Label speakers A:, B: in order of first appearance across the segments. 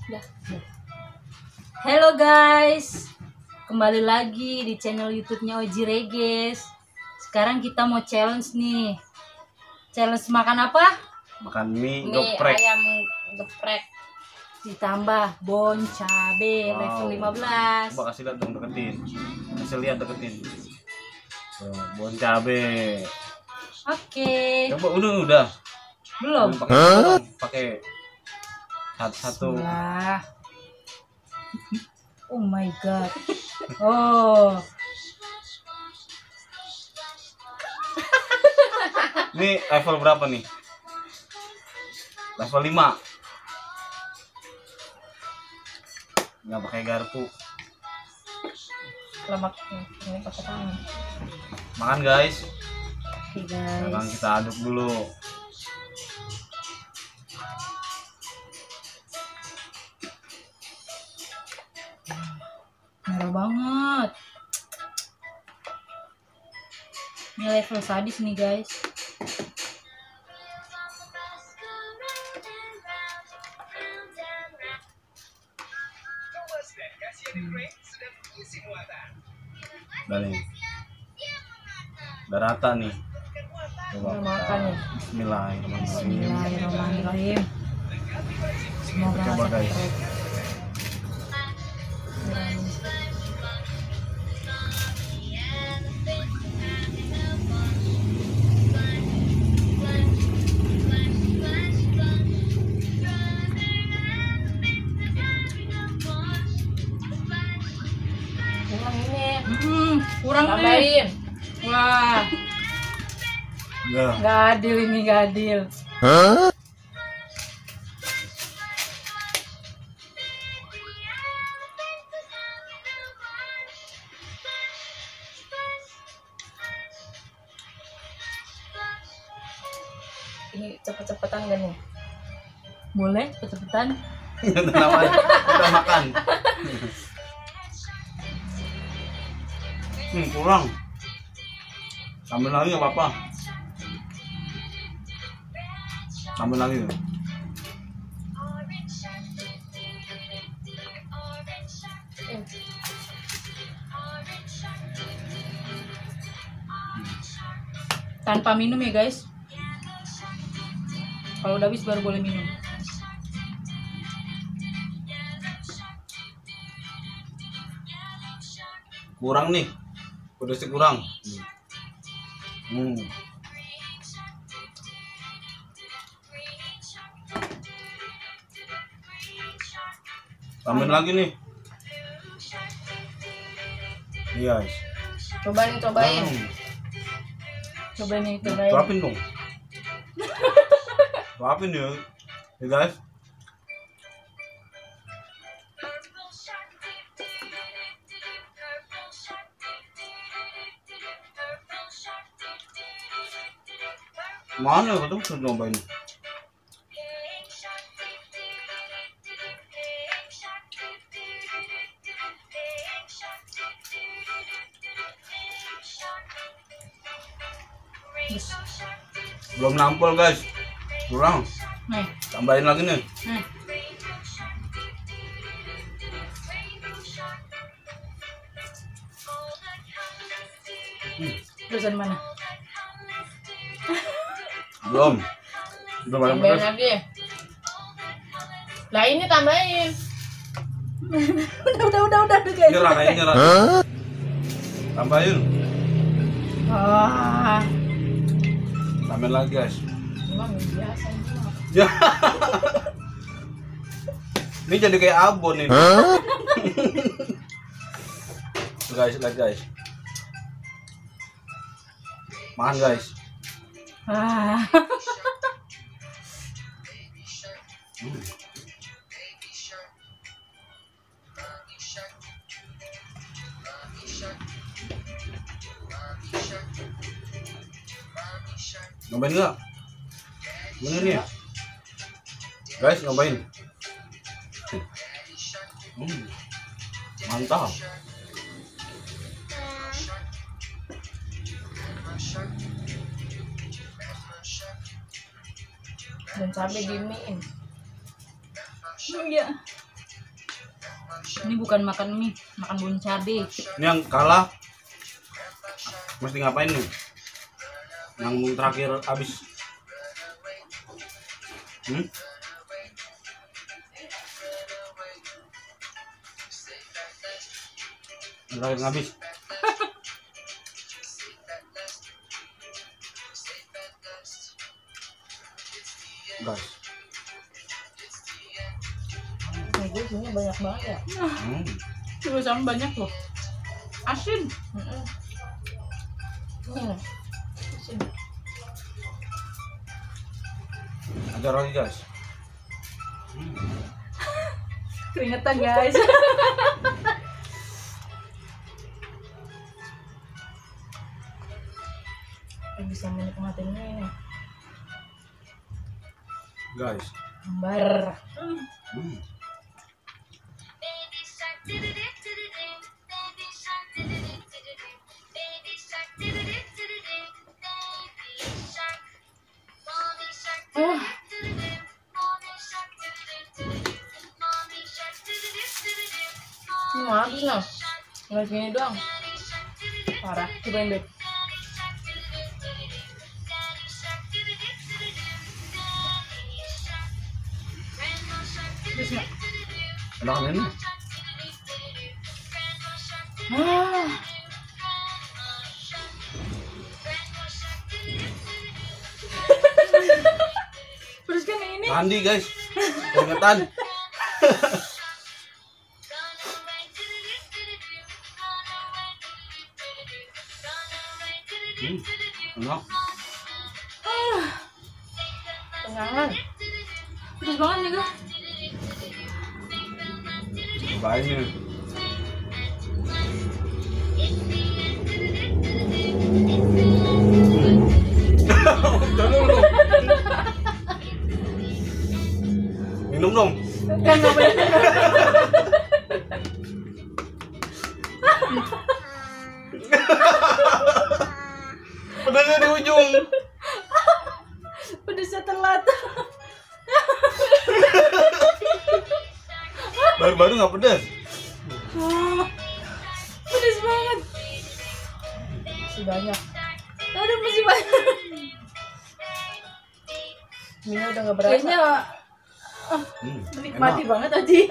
A: Dah. Halo guys, kembali lagi di channel YouTube-nya Oji Reges. Sekarang kita mau challenge nih. Challenge makan apa?
B: Makan mie
A: Mie
B: geprek.
A: ayam geprek ditambah bon cabe level 15.
B: Coba kasih lihat dong, deketin. Kasih lihat, deketin. Tuh, bon cabe.
A: Oke.
B: Coba udah.
A: Belum.
B: Pakai satu.
A: Bismillah. Oh my god. Oh.
B: Ini level berapa nih? Level 5. Nggak pakai garpu.
A: Lemak ini pakai tangan.
B: Makan guys.
A: Oke
B: Sekarang
A: guys.
B: kita aduk dulu.
A: Merah banget. Ini level sadis nih guys.
B: Udah nih. Udah rata nih. Coba
A: Udah makan ya.
B: Bismillahirrahmanirrahim.
A: Bismillahirrahmanirrahim. Semoga
B: Coba,
A: rasa
B: guys.
A: geprek.
C: Kurang ini.
A: Kurang nih.
C: Tambahin.
A: Wah,
B: Udah.
A: nggak adil ini, nggak adil.
C: Ini cepet-cepetan gak nih?
A: Boleh cepet-cepetan?
B: Udah makan. Kurang. Tambah lagi nggak apa-apa. Tambah lagi.
A: Tanpa minum ya guys. Kalau udah habis baru boleh minum.
B: Kurang nih. Pedasnya kurang. Tambahin lagi nih. Iya.
C: Cobain.
A: Coba nih, cobain.
B: Suapin dong. Suapin ya. Ya guys. Mana tuh sudah nyobain? Belum nampol guys. Kurang.
A: Nih,
B: Tambahin lagi nih.
A: nih. Terusan mana?
B: Belum. Belum ada
C: Tambahin
B: pedas.
C: lagi. Lah ini tambahin.
A: udah guys.
B: Nyerah kayaknya nyerah. Tambahin.
A: Ah,
B: Tambahin lagi guys.
C: Cuma mie biasa ini mah.
B: Ya. Ini jadi kayak abon ini. Guys, lihat guys. Makan guys.
A: ah.
B: Nyobain nggak? Mana nih? Guys, nyobain. Mantap.
C: Dan cabai di mie-in.
A: Iya. Ini bukan makan mie, makan bun cabe.
B: Ini yang kalah mesti ngapain nih? Yang terakhir habis. Terakhir habis. Guys.
C: Nah, gue sini banyak banget ya.
A: Juga sama banyak loh. Asin.
C: Sini.
B: Ada lagi guys.
A: Keringetan guys.
C: Bisa menikmatinya ini.
B: Guys.
C: Gambar. Ini mau habis loh. Nggak gini doang. Parah. Cobain deh.
A: Terus nggak?
B: Enak kan ini?
A: Terus kan ini.
B: Mandi guys. Keringetan. Enak.
C: Tenangan.
A: Terus banget juga.
B: Cobain nih. Minum dong.
A: Kan nggak boleh.
B: Pedasnya di ujung.
A: Pedasnya telat.
B: Baru-baru nggak pedas.
A: Pedas banget.
C: Masih banyak.
A: Aduh masih banyak.
C: Minum udah nggak berasa.
A: Kayaknya menikmati
B: Enak.
A: banget Oji.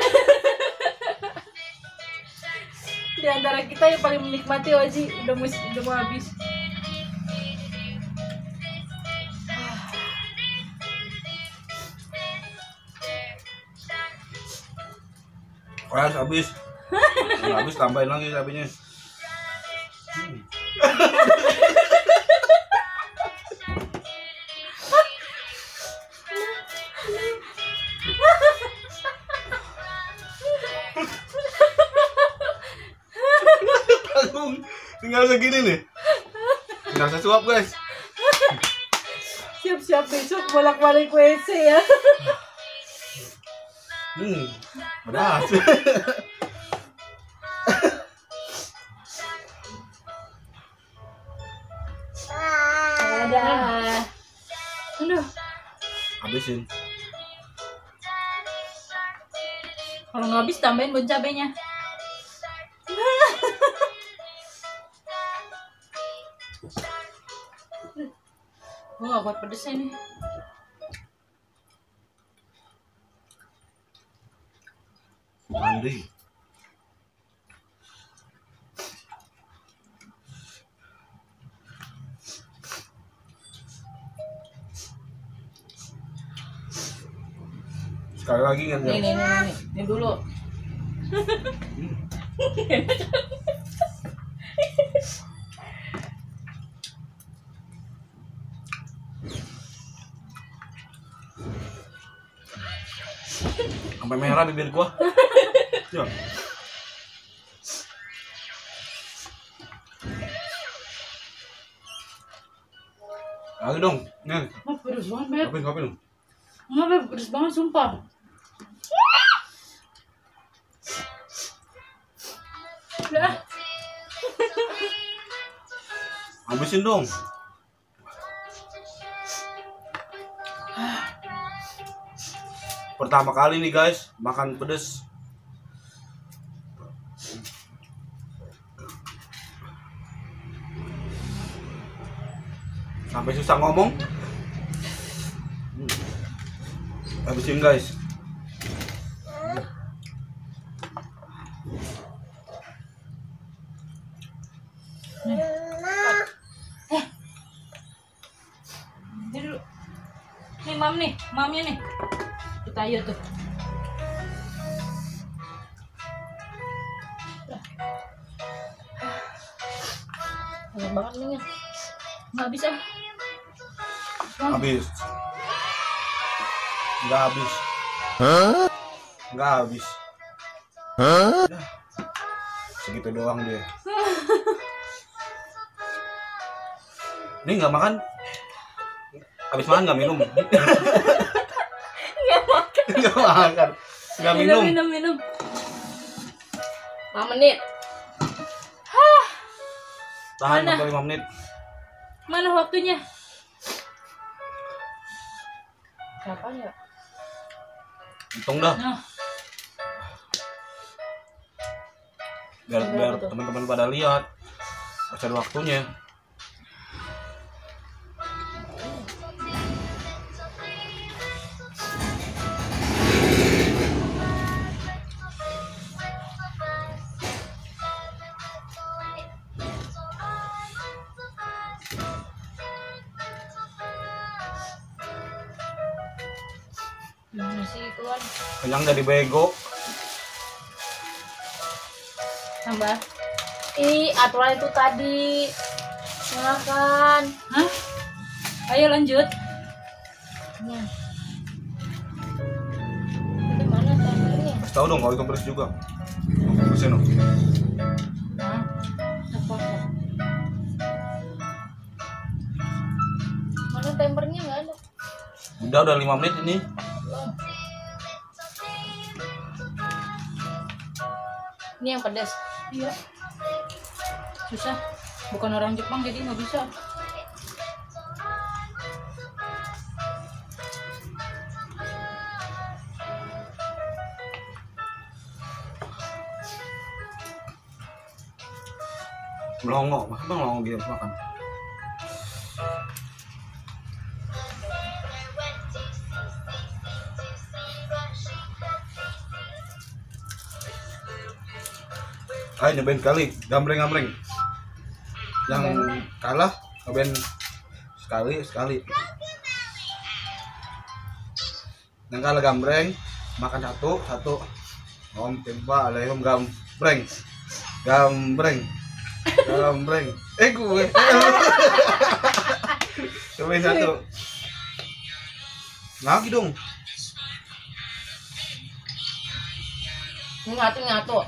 A: Di antara kita yang paling menikmati Oji udah mau habis.
B: Habis. Habis tambahin lagi cabenya. Tinggal segini nih. Tinggal sesuap guys.
A: Siap-siap besok bolak-balik WC ya.
B: Pedas.
A: Ada. Aduh.
B: Habisin.
A: Kalau nggak habis tambahin bon cabenya. Gue nggak kuat pedesnya nih.
B: Mandi. Sekali lagi kan
C: Nih, ini dulu.
B: Sampai merah bibir gua. Ya. Lagi dong. Nih,
A: Oh, pedes banget, Beb.
B: kopi dong.
A: Nggak, Beb, pedes banget, sumpah. Udah.
B: Habisin dong. Pertama kali nih guys, makan pedes Sampai susah ngomong. Habisin guys.
A: Ini dulu. Nih mam nih, mamnya nih. Kita ayo tuh.
C: Banyak banget nih.
A: Nggak bisa.
B: Habis. Nggak habis. Nggak habis. Dah. Segitu doang dia. Ini nggak makan. Habis makan nggak minum.
A: Nggak makan.
B: Nggak makan. Nggak minum.
A: Minum.
C: 5 menit.
B: Tahan
A: Mana?
B: sampai 5 menit.
A: Mana waktunya?
C: Kapan ya?
B: Hitung dah.
A: Nah,
B: Biar
C: Berapa tuh?
B: teman-teman pada lihat. Masih ada waktunya.
C: Gimana sih keluar?
B: Kenyang jadi bego.
A: tambah.
C: Ih, aturan itu tadi. Silakan.
A: Hah? Ayo lanjut.
C: Ya. Itu mana timernya?
B: Kasih tahu dong kalau itu beres juga. Kompresin dong.
A: Nah,
C: Apa? Mana timernya nggak ada?
B: Udah 5 menit ini.
C: Ini yang pedas.
A: iya. Susah. Bukan orang Jepang jadi nggak bisa.
B: Melongo, makan melongo gitu makan. Ayo nyobain kali, gambreng. Yang kalah nyobain sekali. Yang kalah gambreng, makan satu. Om timpa alaikum gambreng. Gue. Cobain satu. Lagi dong.
C: Ini nyatu.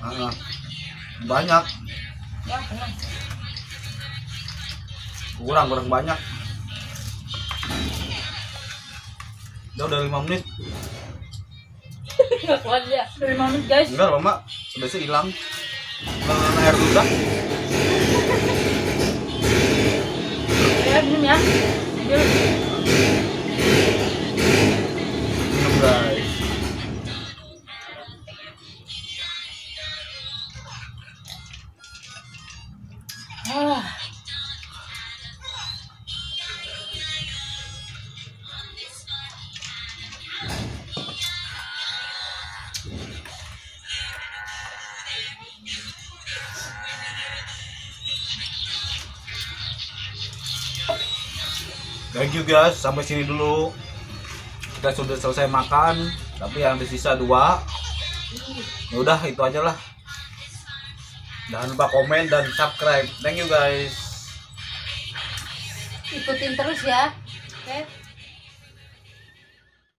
B: Banyak.
C: Ya, tenang.
B: Kurang banyak. Udah 5 menit.
C: Nggak kuat ya.
A: Dari mana guys?
B: Enggak lama, biasanya hilang. Dengan air juga.
A: Ya minum ya. Yuk.
B: Minum guys.
A: Ah.
B: Thank you guys, sampai sini dulu. Kita sudah selesai makan, tapi yang tersisa 2. Ya udah itu aja lah. Jangan lupa komen dan subscribe. Thank you guys.
A: Ikutin terus ya. Oke.